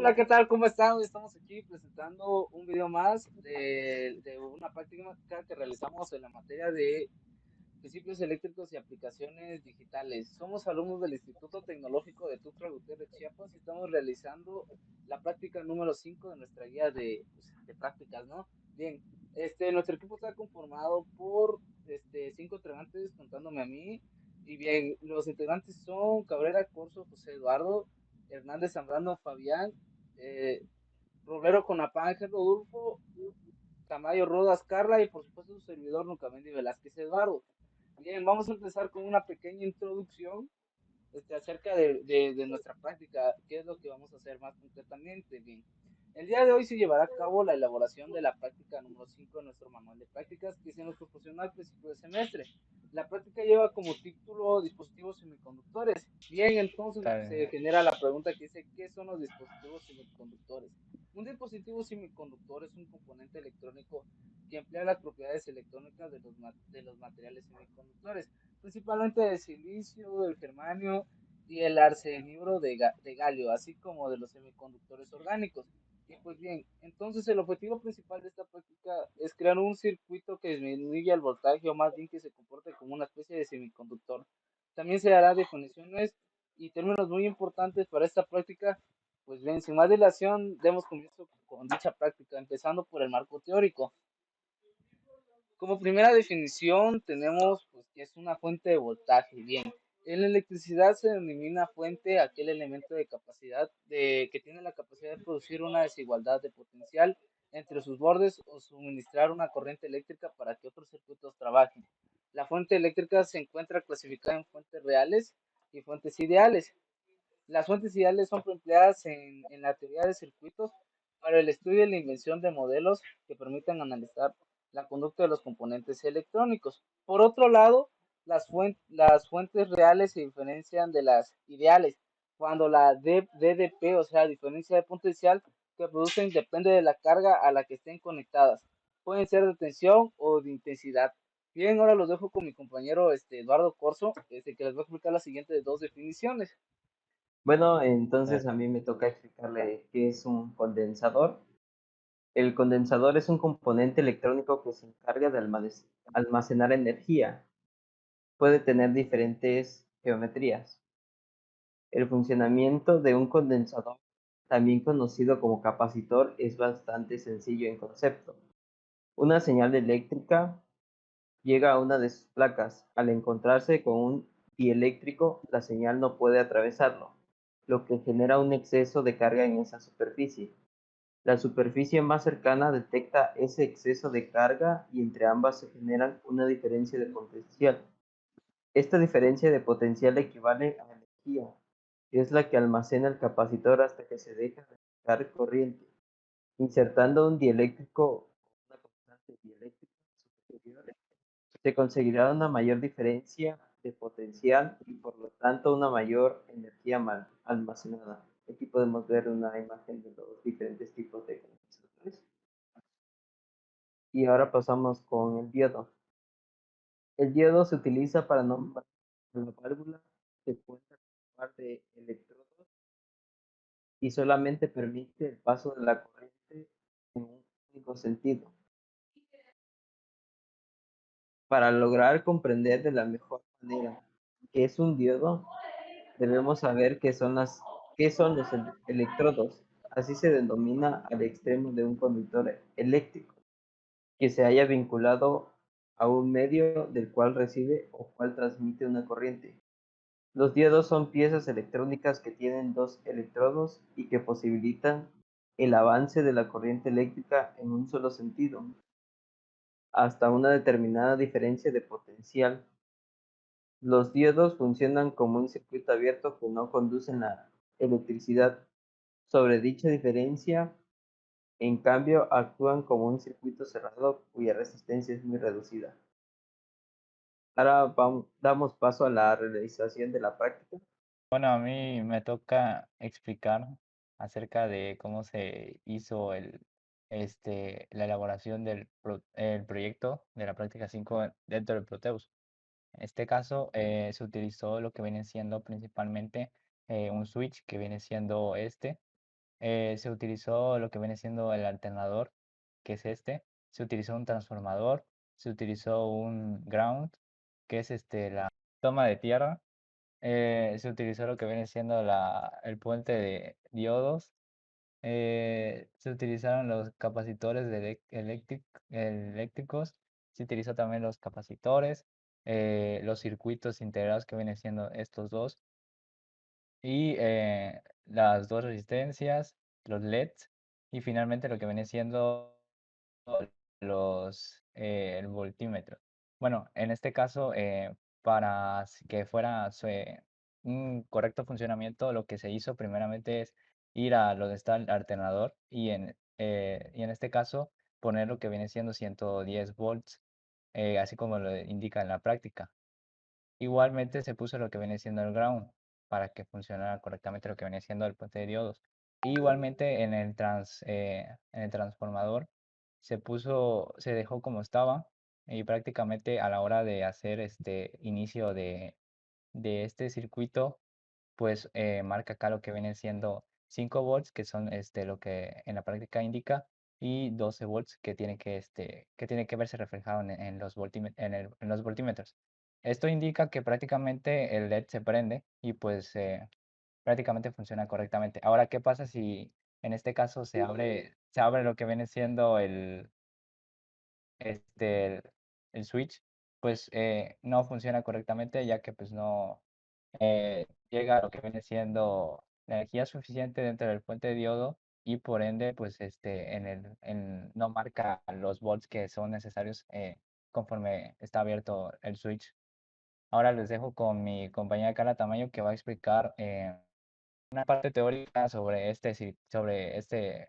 Hola, ¿qué tal? ¿Cómo están? Hoy estamos aquí presentando un video más de una práctica que realizamos en la materia de principios eléctricos y aplicaciones digitales. Somos alumnos del Instituto Tecnológico de Tuxtla Gutiérrez, Chiapas, y estamos realizando la práctica número 5 de nuestra guía de prácticas, ¿no? Bien, nuestro equipo está conformado por 5 integrantes, contándome a mí. Y bien, los integrantes son Cabrera Corso, José Eduardo, Hernández Zambrano, Fabián, eh, Romero Conapán, Ángel Rodolfo, Tamayo Rodas, Carla y por supuesto su servidor Nucamendi Velázquez Eduardo. Bien, vamos a empezar con una pequeña introducción acerca de nuestra práctica, qué es lo que vamos a hacer más concretamente. Bien, el día de hoy se llevará a cabo la elaboración de la práctica número 5 de nuestro manual de prácticas que se nos proporcionó al principio de semestre. La práctica lleva como título dispositivos semiconductores. Bien, entonces se Tal- genera la pregunta que dice, ¿qué son los dispositivos semiconductores? Un dispositivo semiconductor es un componente electrónico que emplea las propiedades electrónicas de los materiales semiconductores, principalmente del silicio, del germanio y el arsenuro de galio, así como de los semiconductores orgánicos. Y pues bien, entonces el objetivo principal de esta práctica es crear un circuito que disminuya el voltaje o más bien que se comporte como una especie de semiconductor. También se dará definiciones y términos muy importantes para esta práctica. Pues bien, sin más dilación, demos comienzo con dicha práctica, empezando por el marco teórico. Como primera definición tenemos pues, que es una fuente de voltaje. Bien, en la electricidad se denomina fuente aquel elemento de capacidad que tiene la capacidad de producir una desigualdad de potencial entre sus bordes o suministrar una corriente eléctrica para que otros circuitos trabajen. La fuente eléctrica se encuentra clasificada en fuentes reales y fuentes ideales. Las fuentes ideales son empleadas en la teoría de circuitos para el estudio y la invención de modelos que permitan analizar la conducta de los componentes electrónicos. Por otro lado, las fuentes reales se diferencian de las ideales, cuando la DDP, o sea, diferencia de potencial que producen depende de la carga a la que estén conectadas. Pueden ser de tensión o de intensidad. Bien, ahora los dejo con mi compañero Eduardo Corso, que les va a explicar las siguientes dos definiciones. Bueno, entonces tal- a mí me toca explicarle qué es un condensador. El condensador es un componente electrónico que se encarga de almacenar energía. Puede tener diferentes geometrías. El funcionamiento de un condensador, también conocido como capacitor, es bastante sencillo en concepto. Una señal eléctrica llega a una de sus placas. Al encontrarse con un dieléctrico, la señal no puede atravesarlo, lo que genera un exceso de carga en esa superficie. La superficie más cercana detecta ese exceso de carga y entre ambas se genera una diferencia de potencial. Esta diferencia de potencial equivale a energía, que es la que almacena el capacitor hasta que se deja de aplicar corriente. Insertando un dieléctrico con una constante dieléctrica superior, se conseguirá una mayor diferencia de potencial y por lo tanto una mayor energía almacenada. Aquí podemos ver una imagen de los diferentes tipos de condensadores. Y ahora pasamos con el diodo. El diodo se utiliza para nombrar la válvula que cuenta con un par de electrodos y solamente permite el paso de la corriente en un único sentido. Para lograr comprender de la mejor manera qué es un diodo, debemos saber qué son los electrodos. Así se denomina al extremo de un conductor eléctrico que se haya vinculado a un medio del cual recibe o cual transmite una corriente. Los diodos son piezas electrónicas que tienen dos electrodos y que posibilitan el avance de la corriente eléctrica en un solo sentido, hasta una determinada diferencia de potencial. Los diodos funcionan como un circuito abierto que no conduce la electricidad. Sobre dicha diferencia, en cambio, actúan como un circuito cerrado cuya resistencia es muy reducida. Ahora damos paso a la realización de la práctica. Bueno, a mí me toca explicar acerca de cómo se hizo la elaboración el proyecto de la práctica 5 dentro del Proteus. En este caso, se utilizó lo que viene siendo principalmente un switch que viene siendo este. se utilizó lo que viene siendo el alternador, que es este, se utilizó un transformador, se utilizó un ground, que es la toma de tierra, se utilizó lo que viene siendo el puente de diodos, se utilizaron los capacitores eléctricos, se utilizó también los capacitores, los circuitos integrados que vienen siendo estos dos, y las dos resistencias, los LEDs, y finalmente lo que viene siendo el voltímetro. Bueno, en este caso, para que fuera un correcto funcionamiento, lo que se hizo primeramente es ir a donde está el alternador y en este caso poner lo que viene siendo 110 volts, así como lo indica en la práctica. Igualmente se puso lo que viene siendo el ground para que funcionara correctamente lo que viene siendo el puente de diodos. Igualmente en el transformador se dejó como estaba y prácticamente a la hora de hacer este inicio de este circuito, pues marca acá lo que viene siendo 5 volts, que son lo que en la práctica indica, y 12 volts que tiene que verse reflejado en en los voltímetros. Esto indica que prácticamente el LED se prende y pues prácticamente funciona correctamente. Ahora, ¿qué pasa si en este caso se abre lo que viene siendo este, el, el switch? Pues no funciona correctamente ya que pues no llega a lo que viene siendo la energía suficiente dentro del puente de diodo y por ende pues no marca los volts que son necesarios conforme está abierto el switch. Ahora les dejo con mi compañera Carla Tamayo que va a explicar una parte teórica sobre sobre este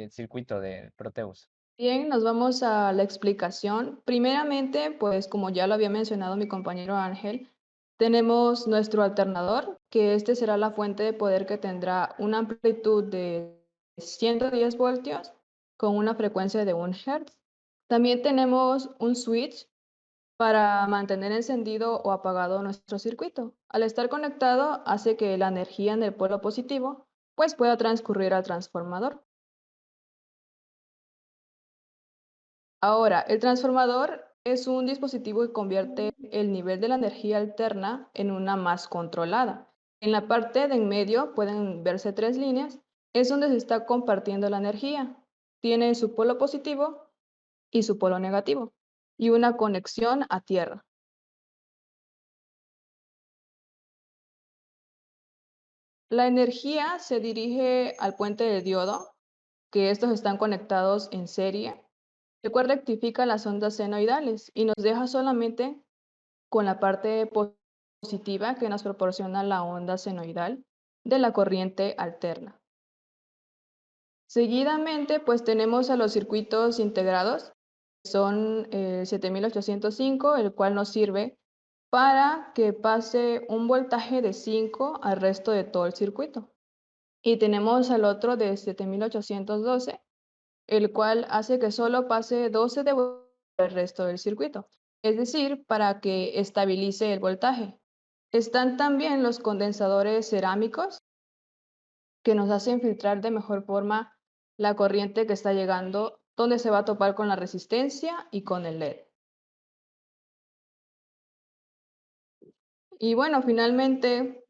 circuito del Proteus. Bien, nos vamos a la explicación. Primeramente, pues como ya lo había mencionado mi compañero Ángel, tenemos nuestro alternador, que este será la fuente de poder que tendrá una amplitud de 110 voltios con una frecuencia de 1 Hz. También tenemos un switch para mantener encendido o apagado nuestro circuito. Al estar conectado, hace que la energía en el polo positivo pues pueda transcurrir al transformador. Ahora, el transformador es un dispositivo que convierte el nivel de la energía alterna en una más controlada. En la parte de en medio pueden verse 3 líneas, es donde se está compartiendo la energía. Tiene su polo positivo y su polo negativo, y una conexión a tierra. La energía se dirige al puente de diodo, que estos están conectados en serie, el cual rectifica las ondas senoidales y nos deja solamente con la parte positiva que nos proporciona la onda senoidal de la corriente alterna. Seguidamente, pues tenemos a los circuitos integrados, que son el 7805, el cual nos sirve para que pase un voltaje de 5 al resto de todo el circuito. Y tenemos al otro de 7812, el cual hace que solo pase 12 de voltaje al resto del circuito, es decir, para que estabilice el voltaje. Están también los condensadores cerámicos que nos hacen filtrar de mejor forma la corriente que está llegando, donde se va a topar con la resistencia y con el LED. Y bueno, finalmente,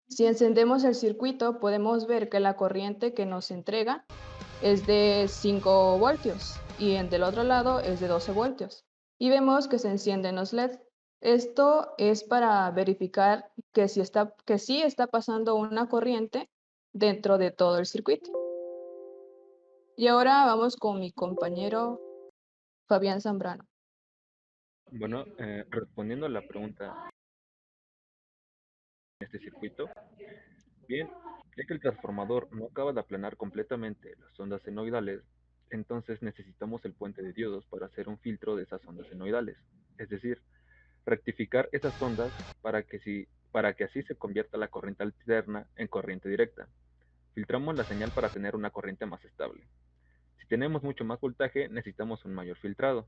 si encendemos el circuito, podemos ver que la corriente que nos entrega es de 5 voltios y del otro lado es de 12 voltios. Y vemos que se encienden los LED. Esto es para verificar que sí está pasando una corriente dentro de todo el circuito. Y ahora vamos con mi compañero Fabián Zambrano. Bueno, respondiendo a la pregunta de este circuito, bien, ya que el transformador no acaba de aplanar completamente las ondas senoidales, entonces necesitamos el puente de diodos para hacer un filtro de esas ondas senoidales, es decir, rectificar esas ondas para que así se convierta la corriente alterna en corriente directa. Filtramos la señal para tener una corriente más estable. Si tenemos mucho más voltaje, necesitamos un mayor filtrado.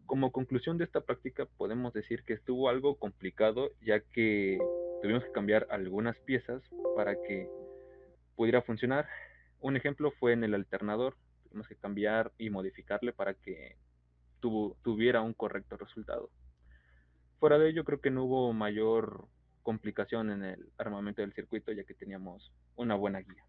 Como conclusión de esta práctica, podemos decir que estuvo algo complicado, ya que tuvimos que cambiar algunas piezas para que pudiera funcionar. Un ejemplo fue en el alternador. Tuvimos que cambiar y modificarle para que tuviera un correcto resultado. Fuera de ello, creo que no hubo mayor complicación en el armamento del circuito, ya que teníamos una buena guía.